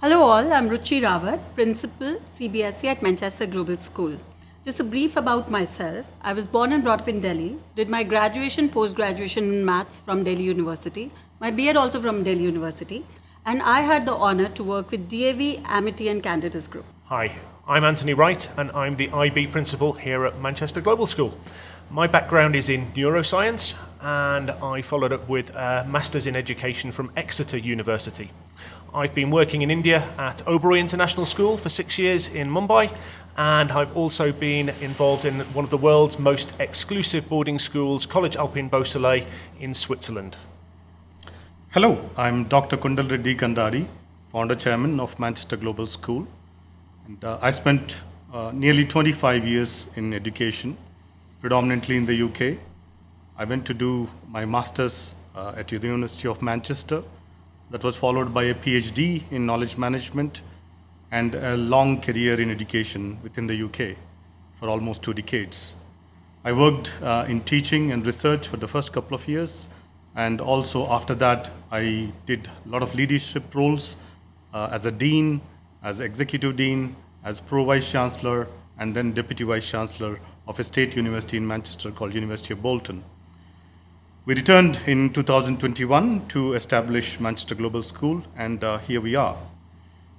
Hello all, I'm Ruchi Rawat, Principal CBSE at Manchester Global School. Just a brief about myself. I was born and brought up in Delhi, did my graduation, post-graduation in maths from Delhi University, my B.Ed also from Delhi University, and I had the honor to work with DAV, Amity and Candidates Group. Hi, I'm Anthony Wright and I'm the IB Principal here at Manchester Global School. My background is in neuroscience and I followed up with a Masters in Education from Exeter University. I've been working in India at Oberoi International School for 6 years in Mumbai, and I've also been involved in one of the world's most exclusive boarding schools, College Alpine Beausoleil in Switzerland. Hello, I'm Dr. Kondal Reddy Kandadi, Founder Chairman of Manchester Global School. And I spent nearly 25 years in education, predominantly in the UK. I went to do my Masters at the University of Manchester. That was followed by a PhD in knowledge management and a long career in education within the UK for almost 2 decades. I worked in teaching and research for the first couple of years, and also after that I did a lot of leadership roles as a dean, as executive dean, as pro-vice chancellor, and then deputy vice chancellor of a state university in Manchester called University of Bolton. We returned in 2021 to establish Manchester Global School, and here we are.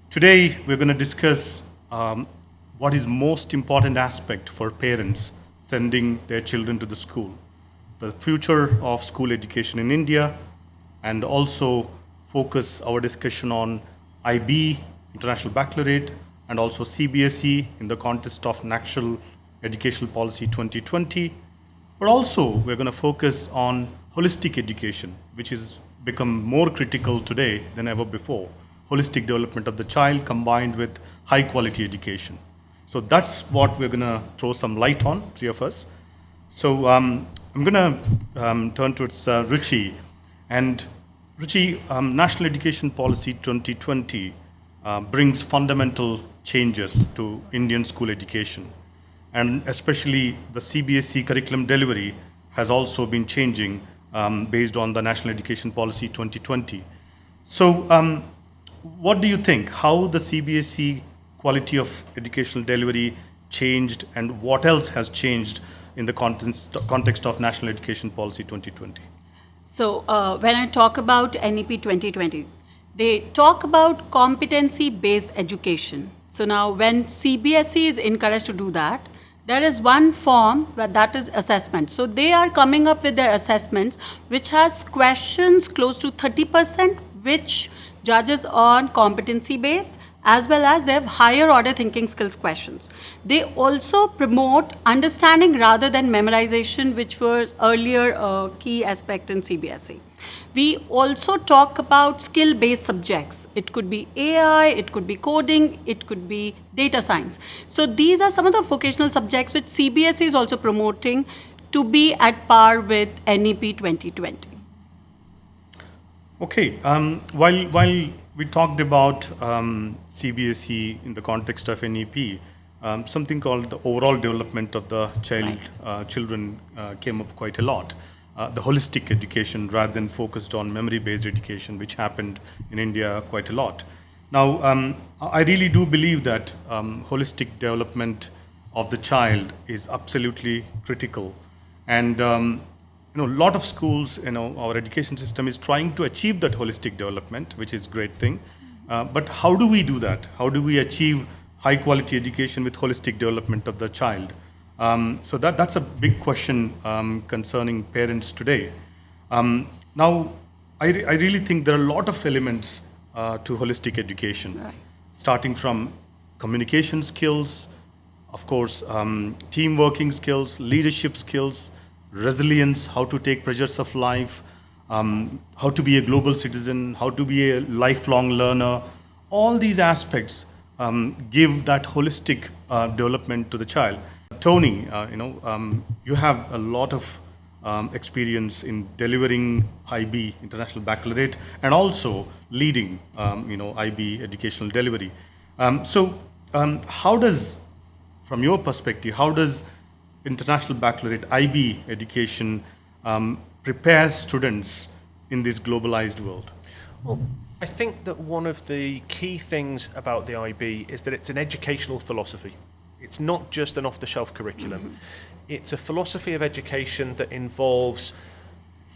Today, we're going to discuss what is most important aspect for parents sending their children to the school, the future of school education in India, and also focus our discussion on IB, International Baccalaureate, and also CBSE in the context of National Educational Policy 2020. But also, we're going to focus on holistic education, which has become more critical today than ever before. Holistic development of the child combined with high quality education. So that's what we're going to throw some light on, 3 of us. So I'm going to turn towards Ruchi. And Ruchi, National Education Policy 2020 brings fundamental changes to Indian school education. And especially the CBSE curriculum delivery has also been changing based on the National Education Policy 2020. So what do you think? How the CBSE quality of educational delivery changed, and what else has changed in the context of National Education Policy 2020? So when I talk about NEP 2020, they talk about competency-based education. So now when CBSE is encouraged to do that, there is one form that is assessment. So they are coming up with their assessments, which has questions close to 30%, which judges on competency based, as well as they have higher order thinking skills questions. They also promote understanding rather than memorization, which was earlier a key aspect in CBSE. We also talk about skill-based subjects. It could be AI, it could be coding, it could be data science. So these are some of the vocational subjects which CBSE is also promoting to be at par with NEP 2020. Okay, while we talked about CBSE in the context of NEP, something called the overall development of the children came up quite a lot. The holistic education rather than focused on memory-based education, which happened in India quite a lot. Now, I really do believe that holistic development of the child is absolutely critical. And a lot of schools, our education system is trying to achieve that holistic development, which is a great thing. But how do we do that? How do we achieve high quality education with holistic development of the child? So that's a big question concerning parents today. Now, I really think there are a lot of elements to holistic education, Right. starting from communication skills, of course, team working skills, leadership skills, resilience, how to take pressures of life, how to be a global citizen, how to be a lifelong learner. All these aspects give that holistic development to the child. Tony, you have a lot of experience in delivering IB, International Baccalaureate, and also leading, IB educational delivery. How does, from your perspective, how does International Baccalaureate IB education prepare students in this globalized world? Well, I think that one of the key things about the IB is that it's an educational philosophy. It's not just an off-the-shelf curriculum. It's a philosophy of education that involves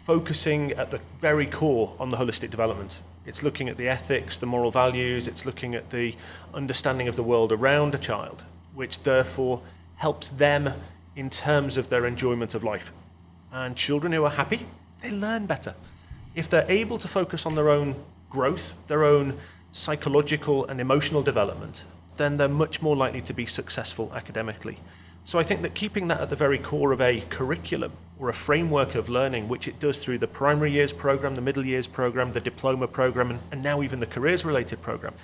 focusing at the very core on the holistic development. It's looking at the ethics, the moral values, it's looking at the understanding of the world around a child, which therefore helps them in terms of their enjoyment of life. And children who are happy, they learn better. If they're able to focus on their own growth, their own psychological and emotional development, then they're much more likely to be successful academically. So I think that keeping that at the very core of a curriculum or a framework of learning, which it does through the primary years program, the middle years program, the diploma program, and now even the careers related program,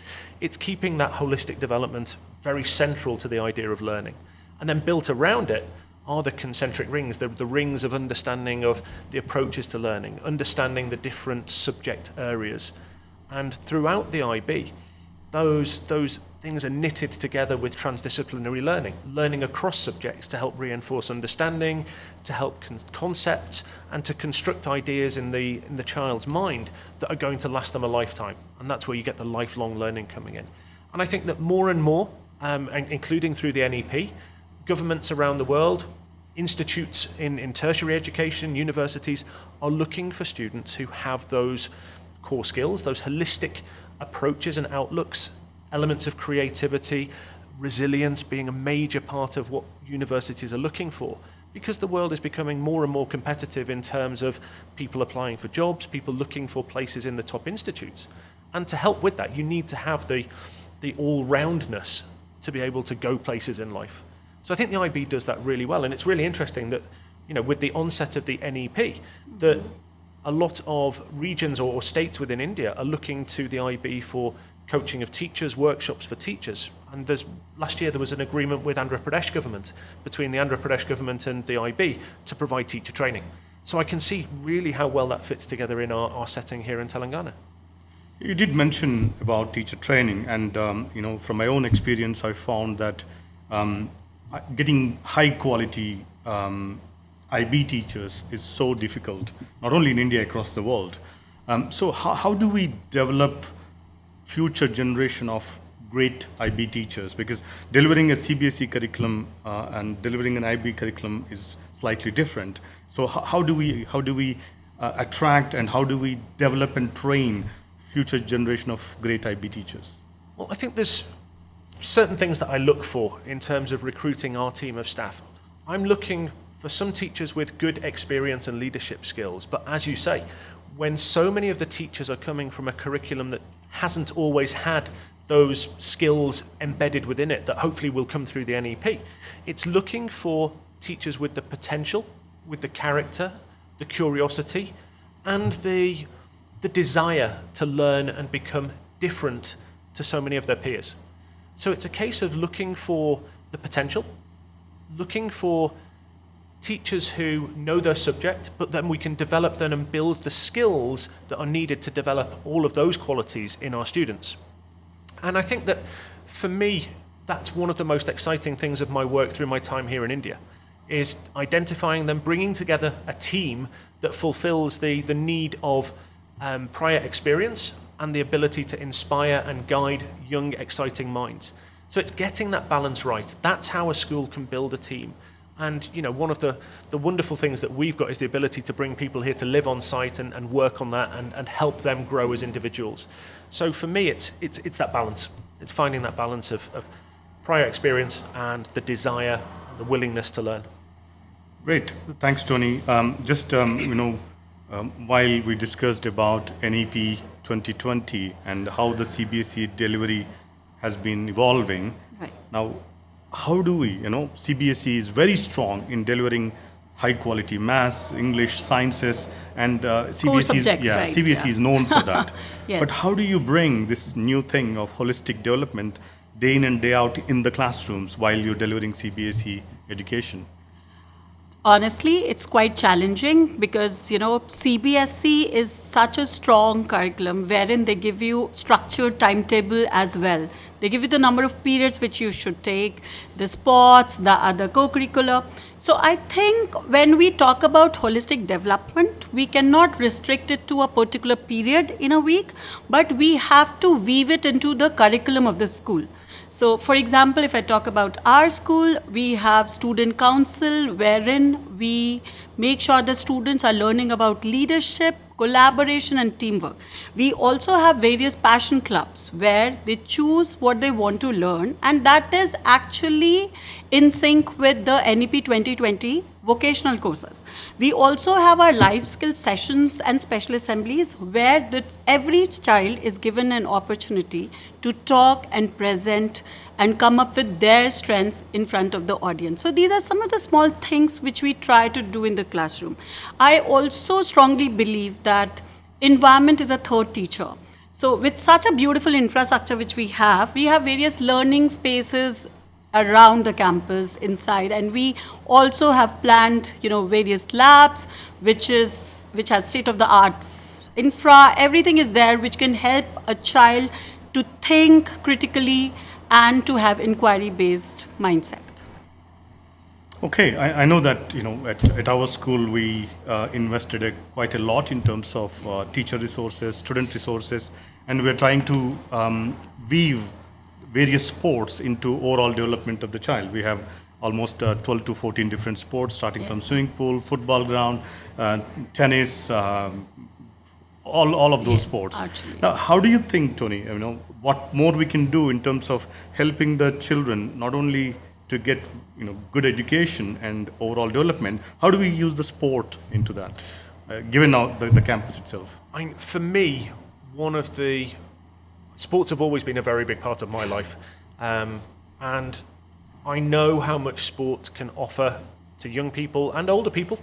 it's keeping that holistic development very central to the idea of learning. And then built around it are the concentric rings, the rings of understanding of the approaches to learning, understanding the different subject areas. And throughout the IB, those things are knitted together with transdisciplinary learning across subjects to help reinforce understanding, to help concept, and to construct ideas in the child's mind that are going to last them a lifetime. And that's where you get the lifelong learning coming in. And I think that more and more, including through the NEP, governments around the world, institutes in tertiary education, universities, are looking for students who have those core skills, those holistic approaches and outlooks, elements of creativity, resilience being a major part of what universities are looking for, because the world is becoming more and more competitive in terms of people applying for jobs, people looking for places in the top institutes. And to help with that, you need to have the all-roundness to be able to go places in life. So I think the IB does that really well, and it's really interesting that, with the onset of the NEP, that a lot of regions or states within India are looking to the IB for coaching of teachers, workshops for teachers. And last year there was an agreement with Andhra Pradesh government, between the Andhra Pradesh government and the IB, to provide teacher training. So I can see really how well that fits together in our setting here in Telangana. You did mention about teacher training, and from my own experience, I found that getting high quality IB teachers is so difficult, not only in India, across the world. So how do we develop future generation of great IB teachers? Because delivering a CBSE curriculum and delivering an IB curriculum is slightly different. So how do we attract, and how do we develop and train future generation of great IB teachers? Well, I think there's certain things that I look for in terms of recruiting our team of staff. I'm looking for some teachers with good experience and leadership skills, but as you say, when so many of the teachers are coming from a curriculum that hasn't always had those skills embedded within it that hopefully will come through the NEP, it's looking for teachers with the potential, with the character, the curiosity, and the desire to learn and become different to so many of their peers. So it's a case of looking for the potential, looking for teachers who know their subject, but then we can develop them and build the skills that are needed to develop all of those qualities in our students. And I think that for me, that's one of the most exciting things of my work through my time here in India, is identifying them, bringing together a team that fulfills the need of prior experience and the ability to inspire and guide young, exciting minds. So it's getting that balance right. That's how a school can build a team. And one of the wonderful things that we've got is the ability to bring people here to live on site and work on that and help them grow as individuals. So for me, it's that balance. It's finding that balance of prior experience and the desire, the willingness to learn. Great, thanks, Tony. While we discussed about NEP 2020 and how the CBSE delivery has been evolving, right. Now, how do we, CBSE is very strong in delivering high quality maths, English, sciences, and CBSE is known for that. Yes. But how do you bring this new thing of holistic development day in and day out in the classrooms while you're delivering CBSE education? Honestly, it's quite challenging because, CBSE is such a strong curriculum wherein they give you structured timetable as well. They give you the number of periods which you should take, the sports, the other co-curricular. So I think when we talk about holistic development, we cannot restrict it to a particular period in a week, but we have to weave it into the curriculum of the school. So, for example, if I talk about our school, we have student council wherein we make sure the students are learning about leadership, collaboration and teamwork. We also have various passion clubs where they choose what they want to learn, and that is actually in sync with the NEP 2020 vocational courses. We also have our life skills sessions and special assemblies where every child is given an opportunity to talk and present and come up with their strengths in front of the audience. So these are some of the small things which we try to do in the classroom. I also strongly believe that environment is a third teacher. So with such a beautiful infrastructure which we have various learning spaces around the campus inside, and we also have planned various labs which has state of the art infra. Everything is there which can help a child to think critically and to have inquiry based mindset. Okay, I know that at our school we invested quite a lot in terms of teacher resources, student resources, and we're trying to weave various sports into overall development of the child. We have almost 12 to 14 different sports, starting from swimming pool, football ground, tennis, all of those sports. Actually. Now, how do you think, Tony, what more we can do in terms of helping the children not only to get good education and overall development, how do we use the sport into that, given now the campus itself? For me, one of the sports have always been a very big part of my life, and I know how much sport can offer to young people and older people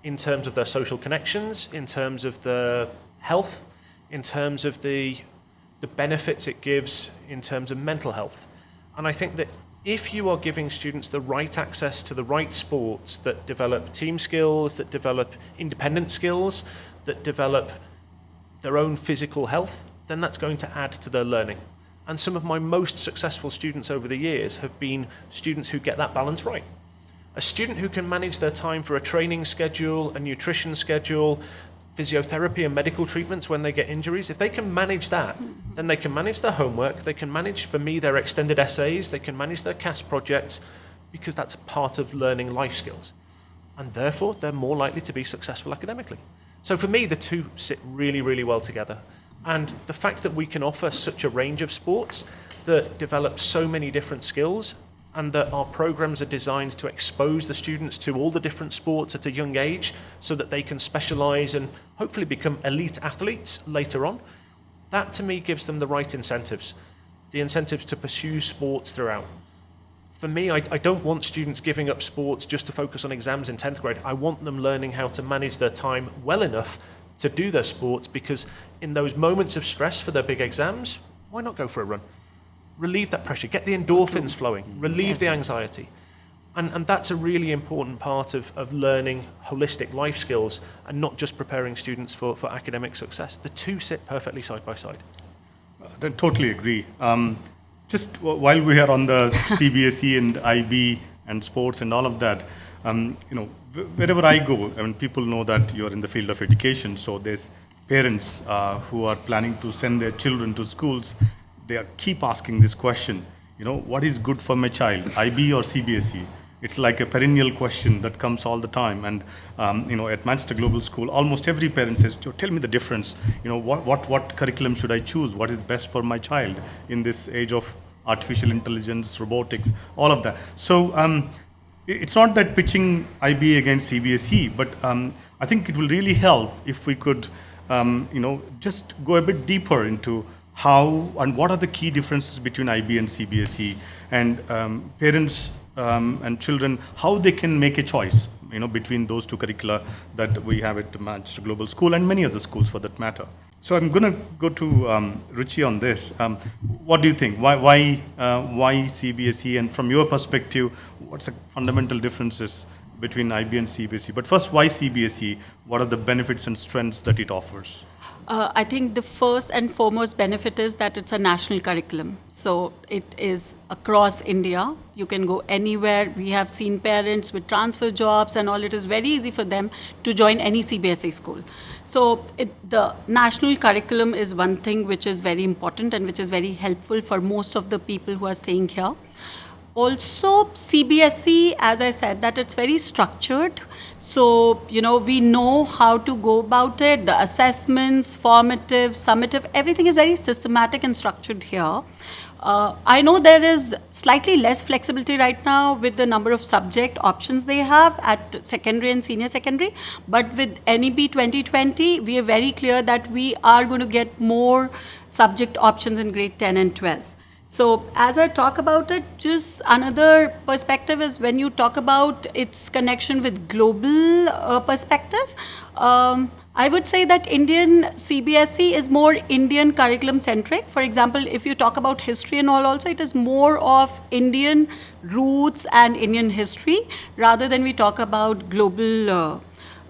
in terms of their social connections, in terms of the health, in terms of the benefits it gives in terms of mental health. And I think that if you are giving students the right access to the right sports that develop team skills, that develop independent skills, that develop their own physical health, then that's going to add to their learning. And some of my most successful students over the years have been students who get that balance right. A student who can manage their time for a training schedule, a nutrition schedule, physiotherapy and medical treatments when they get injuries, if they can manage that, then they can manage their homework, they can manage, for me, their extended essays, they can manage their CAS projects, because that's part of learning life skills. And therefore, they're more likely to be successful academically. So for me, the two sit really, really well together. And the fact that we can offer such a range of sports that develop so many different skills, and that our programs are designed to expose the students to all the different sports at a young age so that they can specialize and hopefully become elite athletes later on, that to me gives them the right incentives, the incentives to pursue sports throughout. For me, I don't want students giving up sports just to focus on exams in 10th grade. I want them learning how to manage their time well enough to do their sports, because in those moments of stress for their big exams, why not go for a run? Relieve that pressure, get the endorphins flowing, relieve the anxiety. And that's a really important part of learning holistic life skills and not just preparing students for academic success. The two sit perfectly side by side. I totally agree. Just while we are on the CBSE and IB and sports and all of that, wherever I go, people know that you're in the field of education, so there's parents who are planning to send their children to schools. They keep asking this question, what is good for my child, IB or CBSE? It's like a perennial question that comes all the time. And, at Manchester Global School, almost every parent says, tell me the difference. What curriculum should I choose? What is best for my child in this age of artificial intelligence, robotics, all of that. So it's not that pitching IB against CBSE, but I think it will really help if we could, just go a bit deeper into how and what are the key differences between IB and CBSE, and parents and children, how they can make a choice, between those two curricula that we have at Manchester Global School and many other schools for that matter. So I'm going to go to Ruchi on this. What do you think? Why CBSE? And from your perspective, what's the fundamental differences between IB and CBSE? But first, why CBSE? What are the benefits and strengths that it offers? I think the first and foremost benefit is that it's a national curriculum. So it is across India. You can go anywhere. We have seen parents with transfer jobs and all. It is very easy for them to join any CBSE school. So the national curriculum is one thing which is very important and which is very helpful for most of the people who are staying here. Also, CBSE, as I said, that it's very structured. So, we know how to go about it. The assessments, formative, summative, everything is very systematic and structured here. I know there is slightly less flexibility right now with the number of subject options they have at secondary and senior secondary. But with NEP 2020, we are very clear that we are going to get more subject options in grade 10 and 12. So as I talk about it, just another perspective is when you talk about its connection with global perspective, I would say that Indian CBSE is more Indian curriculum centric. For example, if you talk about history and all also, it is more of Indian roots and Indian history rather than we talk about global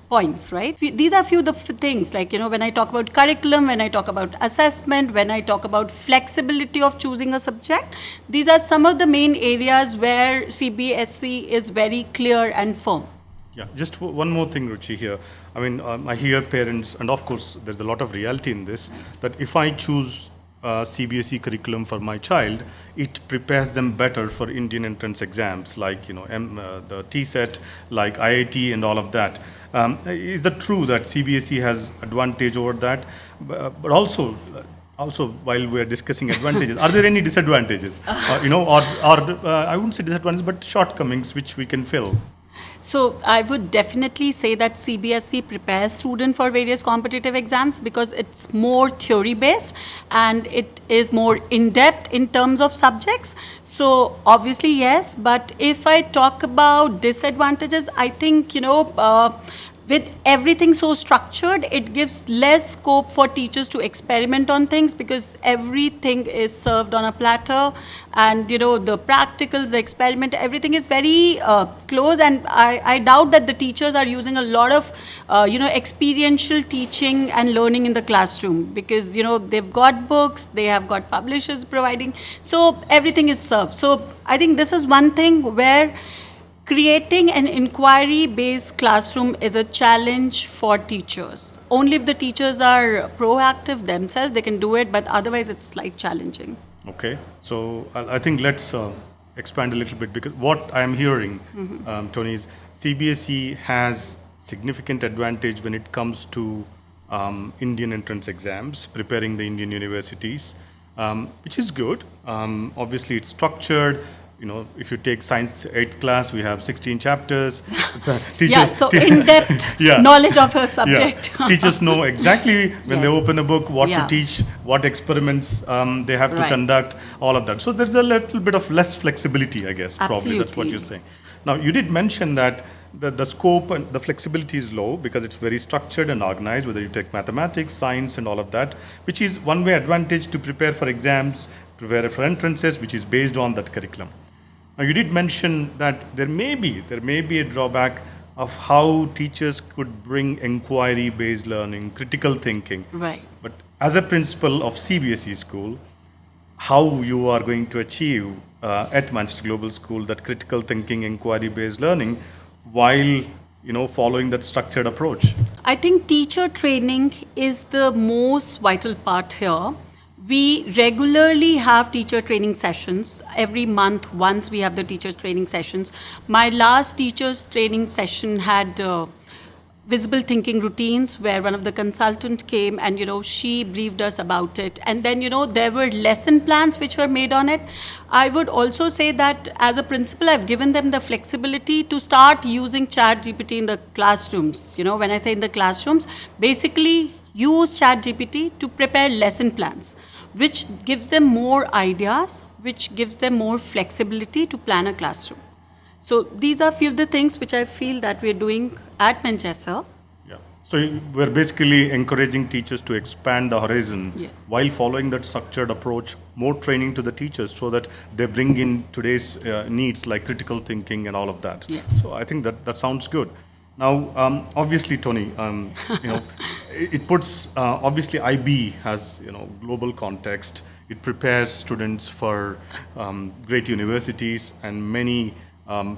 points, right? These are few of the things, like, when I talk about curriculum, when I talk about assessment, when I talk about flexibility of choosing a subject, these are some of the main areas where CBSE is very clear and firm. Yeah, just one more thing, Ruchi, here. I mean, I hear parents, and of course, there's a lot of reality in this, that if I choose CBSE curriculum for my child, it prepares them better for Indian entrance exams, like, the TSET, like IIT and all of that. Is it true that CBSE has advantage over that? But also, while we are discussing advantages, are there any disadvantages? Or I wouldn't say disadvantages, but shortcomings which we can fill? So I would definitely say that CBSE prepares students for various competitive exams because it's more theory based and it is more in depth in terms of subjects. So obviously yes, but if I talk about disadvantages, I think, with everything so structured, it gives less scope for teachers to experiment on things because everything is served on a platter and, the practicals, the experiment, everything is very close. And I doubt that the teachers are using a lot of, experiential teaching and learning in the classroom because, they've got books, they have got publishers providing. So everything is served. So I think this is one thing where creating an inquiry-based classroom is a challenge for teachers. Only if the teachers are proactive themselves, they can do it, but otherwise it's like challenging. Okay, so I think let's expand a little bit because what I'm hearing, Tony, is CBSE has significant advantage when it comes to Indian entrance exams, preparing the Indian universities, which is good. Obviously, it's structured. If you take science 8th class, we have 16 chapters. So in-depth knowledge of a subject. Yeah. Teachers know exactly when they open a book what to teach, what experiments they have to conduct, all of that. So there's a little bit of less flexibility, I guess. Absolutely. Probably that's what you're saying. Now, you did mention that the scope and the flexibility is low because it's very structured and organized, whether you take mathematics, science, and all of that, which is one way advantage to prepare for exams, prepare for entrances, which is based on that curriculum. Now, you did mention that there may be a drawback of how teachers could bring inquiry-based learning, critical thinking. Right. But as a principal of CBSE school, how you are going to achieve at Manchester Global School that critical thinking, inquiry-based learning, while following that structured approach? I think teacher training is the most vital part here. We regularly have teacher training sessions. Every month, once we have the teachers training sessions. My last teachers training session had visible thinking routines where one of the consultants came and, she briefed us about it. And then, there were lesson plans which were made on it. I would also say that as a principal, I've given them the flexibility to start using ChatGPT in the classrooms. When I say in the classrooms, basically use ChatGPT to prepare lesson plans, which gives them more ideas, which gives them more flexibility to plan a classroom. So these are few of the things which I feel that we're doing at Manchester. Yeah. So we're basically encouraging teachers to expand the horizon while following that structured approach, more training to the teachers so that they bring in today's needs like critical thinking and all of that. Yes. So I think that sounds good. Now, obviously, Tony, you know, it puts obviously IB has global context. It prepares students for great universities and many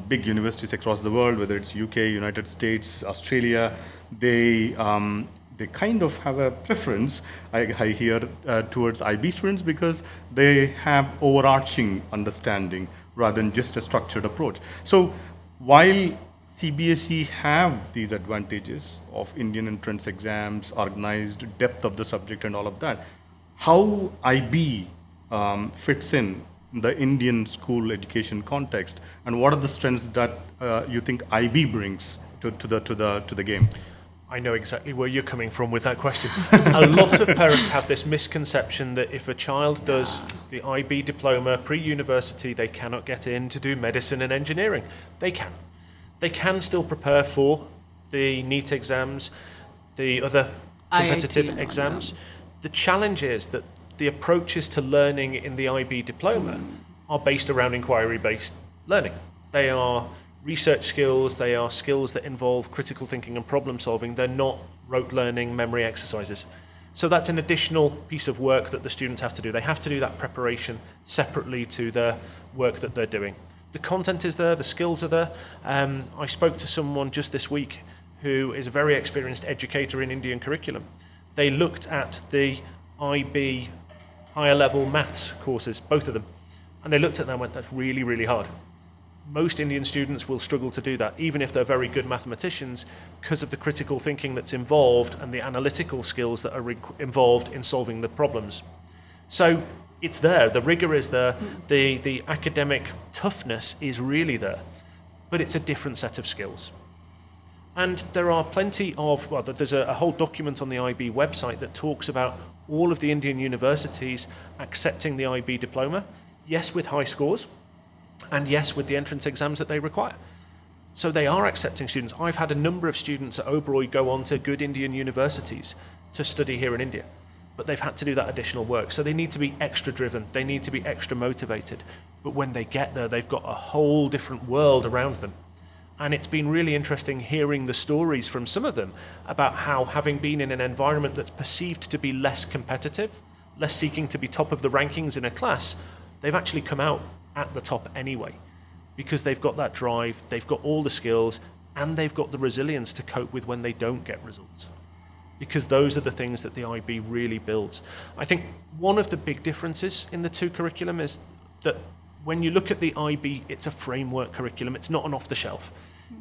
big universities across the world, whether it's UK, United States, Australia. They kind of have a preference, I hear, towards IB students because they have overarching understanding rather than just a structured approach. So while CBSE have these advantages of Indian entrance exams, organized depth of the subject and all of that, how IB fits in the Indian school education context, and what are the strengths that you think IB brings to the game? I know exactly where you're coming from with that question. A lot of parents have this misconception that if a child does the IB diploma pre-university, they cannot get in to do medicine and engineering. They can. They can still prepare for the NET exams, the other competitive IIT exams. The challenge is that the approaches to learning in the IB diploma are based around inquiry-based learning. They are research skills, they are skills that involve critical thinking and problem solving. They're not rote learning memory exercises. So that's an additional piece of work that the students have to do. They have to do that preparation separately to the work that they're doing. The content is there, the skills are there. I spoke to someone just this week who is a very experienced educator in Indian curriculum. They looked at the IB higher level maths courses, both of them, and they looked at them and went, that's really, really hard. Most Indian students will struggle to do that, even if they're very good mathematicians, because of the critical thinking that's involved and the analytical skills that are involved in solving the problems. So it's there, the rigor is there, the academic toughness is really there, but it's a different set of skills. And there are plenty of, well, there's a whole document on the IB website that talks about all of the Indian universities accepting the IB diploma, yes, with high scores, and yes, with the entrance exams that they require. So they are accepting students. I've had a number of students at Oberoi go on to good Indian universities to study here in India, but they've had to do that additional work. So they need to be extra driven, they need to be extra motivated. But when they get there, they've got a whole different world around them. And it's been really interesting hearing the stories from some of them about how, having been in an environment that's perceived to be less competitive, less seeking to be top of the rankings in a class, they've actually come out at the top anyway, because they've got that drive, they've got all the skills, and they've got the resilience to cope with when they don't get results. Because those are the things that the IB really builds. I think one of the big differences in the two curriculum is that when you look at the IB, it's a framework curriculum, it's not an off-the-shelf.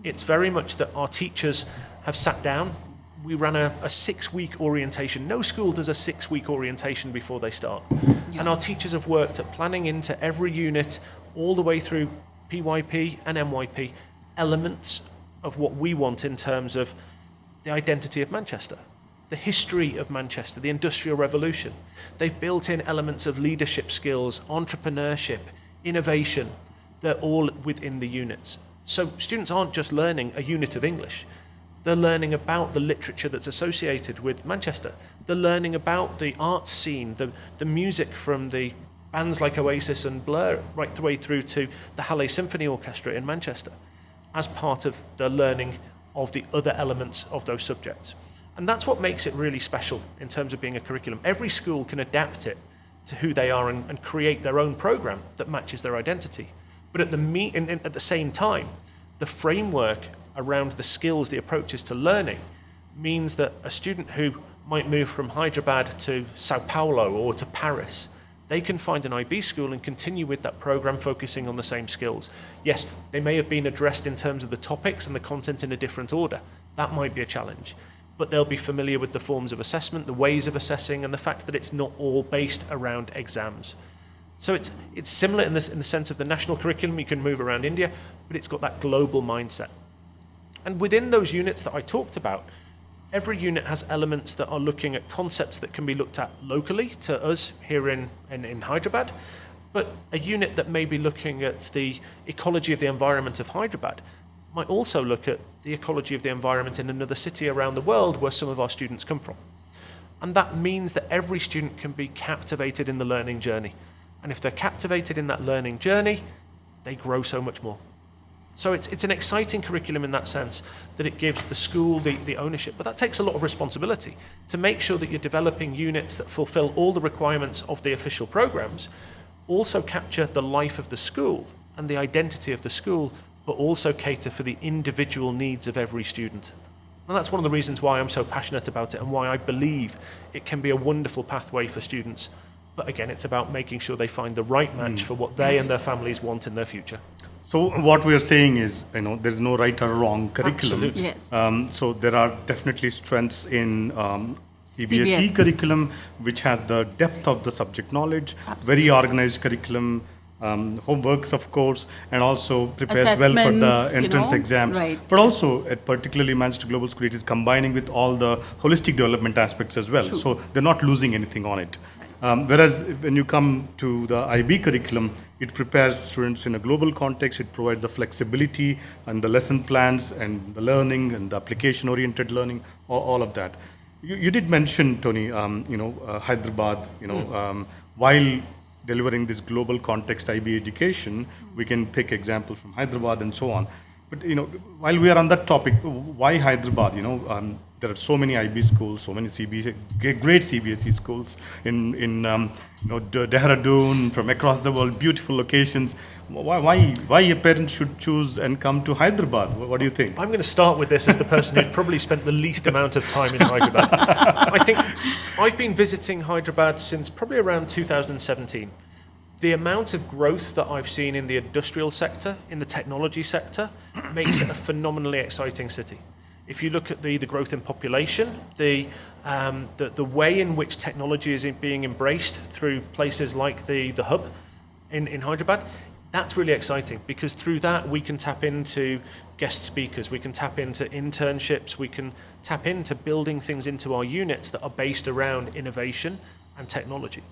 It's very much that our teachers have sat down. We ran a 6-week orientation. No school does a 6-week orientation before they start. Yeah. And our teachers have worked at planning into every unit, all the way through PYP and MYP, elements of what we want in terms of the identity of Manchester, the history of Manchester, the Industrial Revolution. They've built in elements of leadership skills, entrepreneurship, innovation. They're all within the units. So students aren't just learning a unit of English. They're learning about the literature that's associated with Manchester. They're learning about the arts scene, the music from the bands like Oasis and Blur, right the way through to the Halle Symphony Orchestra in Manchester, as part of the learning of the other elements of those subjects. And that's what makes it really special in terms of being a curriculum. Every school can adapt it to who they are and create their own program that matches their identity. But at the same time, the framework around the skills, the approaches to learning, means that a student who might move from Hyderabad to Sao Paulo or to Paris, they can find an IB school and continue with that program focusing on the same skills. Yes, they may have been addressed in terms of the topics and the content in a different order. That might be a challenge. But they'll be familiar with the forms of assessment, the ways of assessing, and the fact that it's not all based around exams. So it's similar in the sense of the national curriculum. You can move around India, but it's got that global mindset. And within those units that I talked about, every unit has elements that are looking at concepts that can be looked at locally to us here in Hyderabad, but a unit that may be looking at the ecology of the environment of Hyderabad might also look at the ecology of the environment in another city around the world where some of our students come from. And that means that every student can be captivated in the learning journey. And if they're captivated in that learning journey, they grow so much more. So it's an exciting curriculum in that sense, that it gives the school the ownership. But that takes a lot of responsibility to make sure that you're developing units that fulfill all the requirements of the official programs, also capture the life of the school and the identity of the school, but also cater for the individual needs of every student. And that's one of the reasons why I'm so passionate about it and why I believe it can be a wonderful pathway for students. But again, it's about making sure they find the right match for what they and their families want in their future. So what we are saying is, there's no right or wrong curriculum. Absolutely. Yes. So there are definitely strengths in CBSE CBSE. curriculum, which has the depth of the subject knowledge, very organized curriculum, homeworks, of course, and also prepares well for the Assessments, entrance exams. right. But also, at particularly Manchester Global School, it is combining with all the holistic development aspects as well. So they're not losing anything on it. Whereas when you come to the IB curriculum, it prepares students in a global context. It provides the flexibility and the lesson plans and the learning and the application-oriented learning, all of that. You did mention, Tony, Hyderabad, while delivering this global context IB education, we can pick examples from Hyderabad and so on. But, while we are on that topic, why Hyderabad? There are so many IB schools, so many great CBSE schools in Dehradun, from across the world, beautiful locations. Why a parent should choose and come to Hyderabad? What do you think? I'm going to start with this as the person who's probably spent the least amount of time in Hyderabad. I think I've been visiting Hyderabad since probably around 2017. The amount of growth that I've seen in the industrial sector, in the technology sector, makes it a phenomenally exciting city. If you look at the growth in population, the way in which technology is being embraced through places like the hub in Hyderabad, that's really exciting, because through that we can tap into guest speakers, we can tap into internships, we can tap into building things into our units that are based around innovation and technology.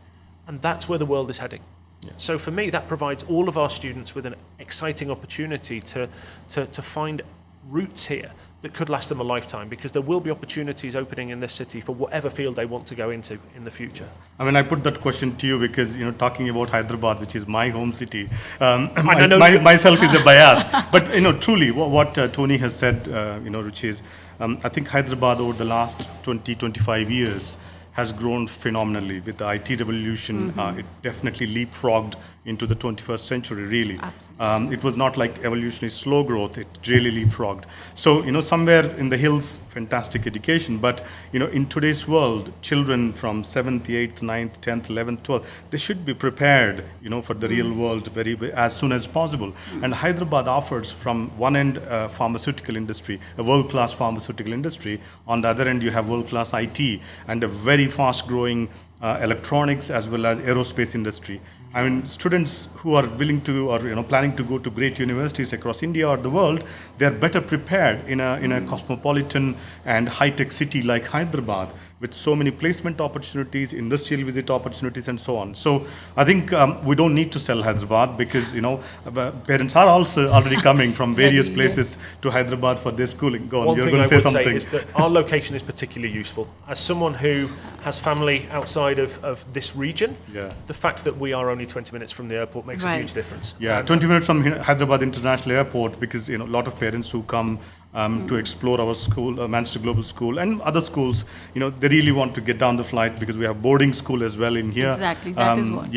And that's where the world is heading. Yeah. So for me, that provides all of our students with an exciting opportunity to find roots here that could last them a lifetime, because there will be opportunities opening in this city for whatever field they want to go into in the future. I mean, I put that question to you because, talking about Hyderabad, which is my home city, myself is a bias. But, truly, what Tony has said, Ruchi, is I think Hyderabad over the last 20, 25 years has grown phenomenally with the IT revolution. It definitely leapfrogged into the 21st century, really. It was not like evolutionary slow growth, it really leapfrogged. So, somewhere in the hills, fantastic education, but, in today's world, children from 7th, 8th, 9th, 10th, 11th, 12th, they should be prepared, for the real world as soon as possible. And Hyderabad offers from one end, pharmaceutical industry, a world-class pharmaceutical industry. On the other end, you have world-class IT and a very fast-growing electronics as well as aerospace industry. I mean, students who are willing to or planning to go to great universities across India or the world, they are better prepared in a cosmopolitan and high-tech city like Hyderabad, with so many placement opportunities, industrial visit opportunities, and so on. So I think we don't need to sell Hyderabad, because parents are also already coming from various places to Hyderabad for their schooling. Go on, you're going to say something. One thing I would say is that our location is particularly useful. As someone who has family outside of this region, the fact that we are only 20 minutes from the airport makes a huge difference. Yeah, 20 minutes from Hyderabad International Airport, because a lot of parents who come to explore our school, Manchester Global School, and other schools, they really want to get down the flight, because we have boarding school as well in here. Exactly, that is what.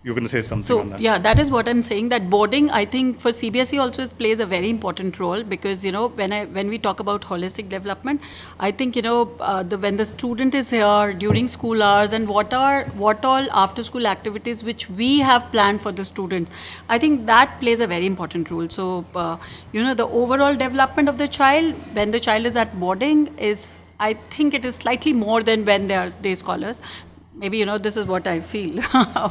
You're going to say something on that. Yeah, that is what I'm saying, that boarding, I think for CBSE also plays a very important role, because, when we talk about holistic development, I think, when the student is here during school hours, and what all after school activities which we have planned for the students, I think that plays a very important role. So, the overall development of the child, when the child is at boarding, I think it is slightly more than when they are day scholars. Maybe, this is what I feel.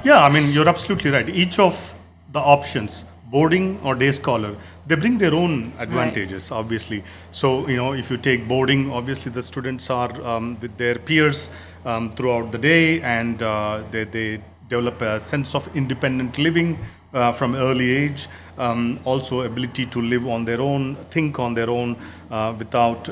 Yeah, I mean, you're absolutely right. Each of the options, boarding or day scholar, they bring their own advantages, obviously. So, if you take boarding, obviously the students are with their peers throughout the day, and they develop a sense of independent living from early age. Also, ability to live on their own, think on their own, without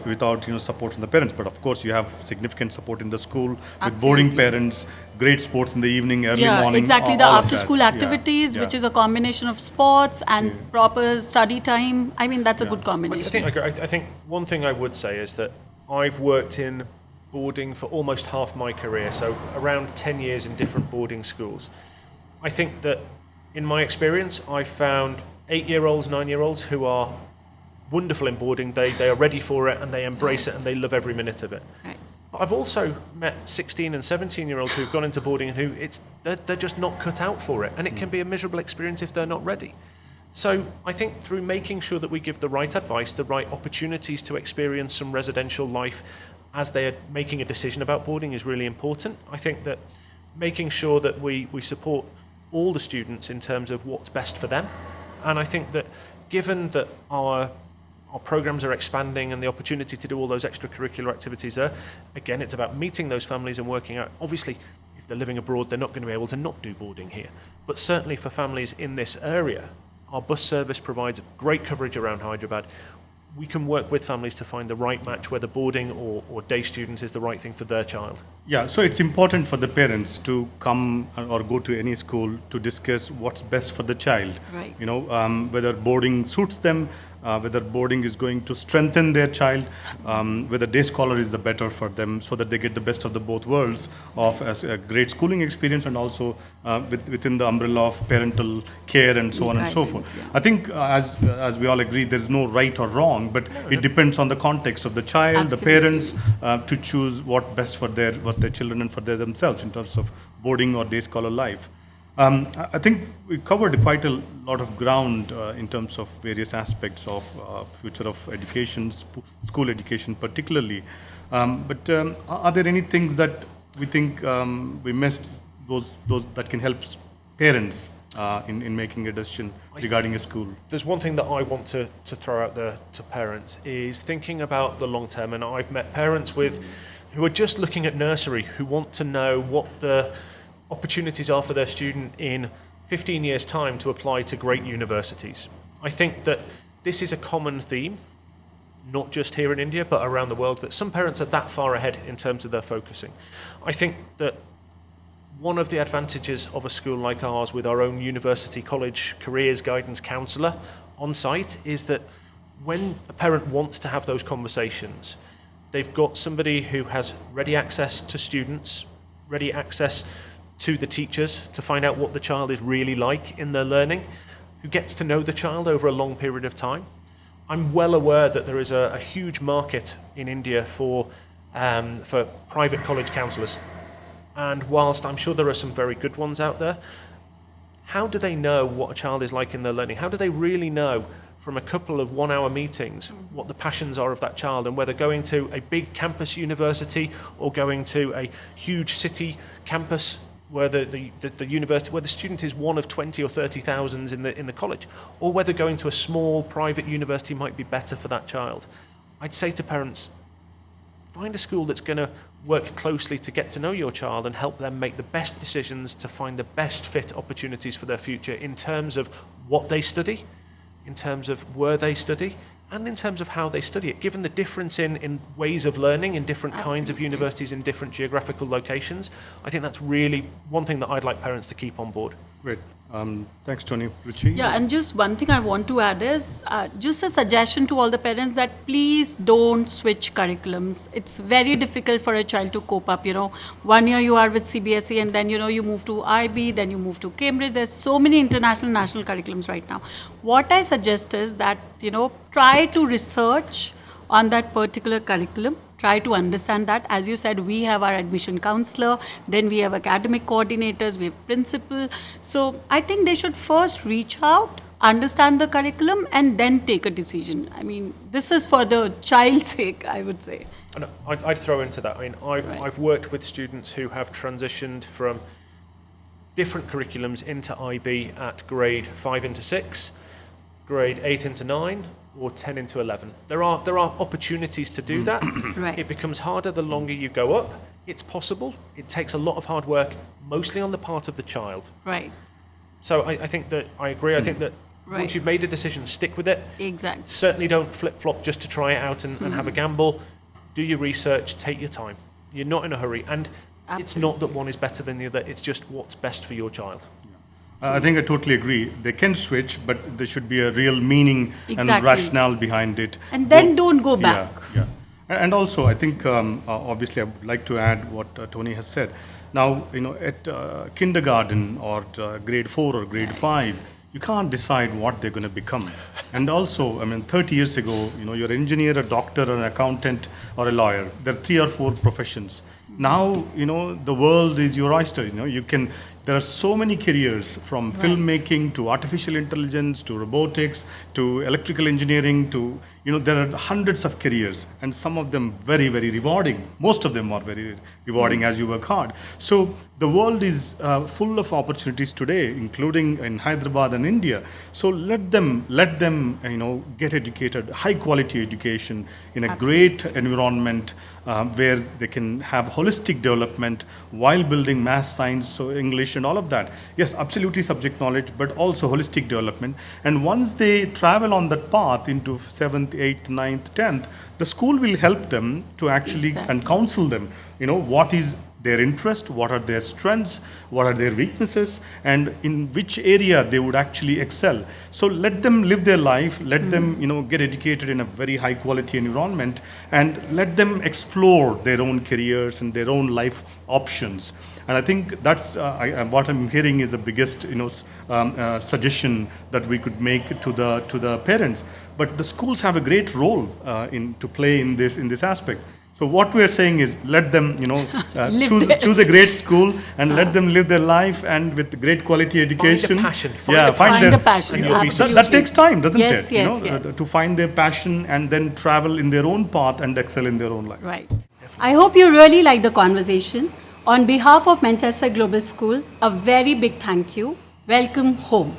support from the parents. But of course, you have significant support in the school with boarding Absolutely. parents, great sports in the evening, early Yeah, morning. exactly. The all of after-school that. activities, Yeah. which is a combination of sports and proper study time. I mean, that's a good I combination. think, I think one thing I would say is that I've worked in boarding for almost half my career, so around 10 years in different boarding schools. I think that in my experience, I've found 8-year-olds, 9-year-olds who are wonderful in boarding. They are ready for it and they embrace it and they love every minute of it. Right. But I've also met 16 and 17-year-olds who've gone into boarding and who they're just not cut out for it, and it can be a miserable experience if they're not ready. So I think through making sure that we give the right advice, the right opportunities to experience some residential life as they are making a decision about boarding is really important. I think that making sure that we support all the students in terms of what's best for them. And I think that given that our programs are expanding and the opportunity to do all those extracurricular activities there, again, it's about meeting those families and working out. Obviously, if they're living abroad, they're not going to be able to not do boarding here. But certainly for families in this area, our bus service provides great coverage around Hyderabad. We can work with families to find the right match, whether boarding or day students is the right thing for their child. Yeah, so it's important for the parents to come or go to any school to discuss what's best for the child. Right. Whether boarding suits them, whether boarding is going to strengthen their child, whether day scholar is the better for them, so that they get the best of the both worlds of as a great schooling experience and also within the umbrella of parental care and so on and so forth. Yeah. I think as we all agree, there is no right or wrong, but it depends on the context of the child, Absolutely. the parents, to choose what best for their children and for themselves in terms of boarding or day scholar life. I think we covered quite a lot of ground in terms of various aspects of future of education, school education particularly. But are there any things that we think we missed, those that can help parents in making a decision regarding a school? There's one thing that I want to throw out there to parents is thinking about the long term. And I've met parents who are just looking at nursery, who want to know what the opportunities are for their student in 15 years' time to apply to great universities. I think that this is a common theme, not just here in India, but around the world, that some parents are that far ahead in terms of their focusing. I think that one of the advantages of a school like ours with our own university college careers guidance counsellor on site is that when a parent wants to have those conversations, they've got somebody who has ready access to students, ready access to the teachers to find out what the child is really like in their learning, who gets to know the child over a long period of time. I'm well aware that there is a huge market in India for private college counsellors. And whilst I'm sure there are some very good ones out there, how do they know what a child is like in their learning? How do they really know from a couple of one-hour meetings what the passions are of that child, and whether going to a big campus university or going to a huge city campus where the university, where the student is one of 20 or 30,000 in the college, or whether going to a small private university might be better for that child? I'd say to parents, find a school that's going to work closely to get to know your child and help them make the best decisions to find the best fit opportunities for their future in terms of what they study, in terms of where they study, and in terms of how they study it. Given the difference in ways of learning in different kinds of universities in different geographical locations, I think that's really one thing that I'd like parents to keep on board. Great. Thanks, Tony. Ruchi? Yeah, and just one thing I want to add is just a suggestion to all the parents that please don't switch curriculums. It's very difficult for a child to cope up. 1 year you are with CBSE and then, you move to IB, then you move to Cambridge. There's so many international national curriculums right now. What I suggest is that, try to research on that particular curriculum. Try to understand that. As you said, we have our admission counselor, then we have academic coordinators, we have principal. So I think they should first reach out, understand the curriculum, and then take a decision. I mean, this is for the child's sake, I would say. And I'd throw into that. I mean, I've worked with students who have transitioned from different curriculums into IB at grade 5 into 6, grade 8 into 9, or 10 into 11. There are opportunities to do that. Right. It becomes harder the longer you go up. It's possible. It takes a lot of hard work, mostly on the part of the child. Right. So I think that I agree. I think that Right. once you've made a decision, stick with it. Exactly. Certainly don't flip-flop just to try it out and have a gamble. Do your research, take your time. You're not in a hurry. And it's not that one is better than the other. It's just what's best for your child. I think I totally agree. They can switch, but there should be a real meaning and Exactly. rationale behind it. And then don't go back. Yeah. And also, I think, obviously, I would like to add what Tony has said. Now, at kindergarten or grade 4 or grade 5, you can't decide what they're going to become. And also, 30 years ago, you're an engineer, a doctor, an accountant, or a lawyer. There are 3 or 4 professions. Now, the world is your oyster. There are so many careers, from filmmaking to artificial intelligence to robotics to electrical engineering to, there are hundreds of careers, and some of them very, very rewarding. Most of them are very rewarding as you work hard. So the world is full of opportunities today, including in Hyderabad and India. So let them, get educated, high quality education in a great environment where they can have holistic development while building math, science, so English and all of that. Yes, absolutely subject knowledge, but also holistic development. And once they travel on that path into 7th, 8th, 9th, 10th, the school will help them to actually and counsel them, what is their interest, what are their strengths, what are their weaknesses, and in which area they would actually excel. So let them live their life, let them get educated in a very high quality environment, and let them explore their own careers and their own life options. And I think that's what I'm hearing is the biggest suggestion that we could make to the parents. But the schools have a great role to play in this aspect. So what we are saying is, let them, choose a great school and let them live their life and with great quality education. Find a passion. Find a passion. That takes time, doesn't it? Yes. To find their passion and then travel in their own path and excel in their own life. Right. I hope you really liked the conversation. On behalf of Manchester Global School, a very big thank you. Welcome home.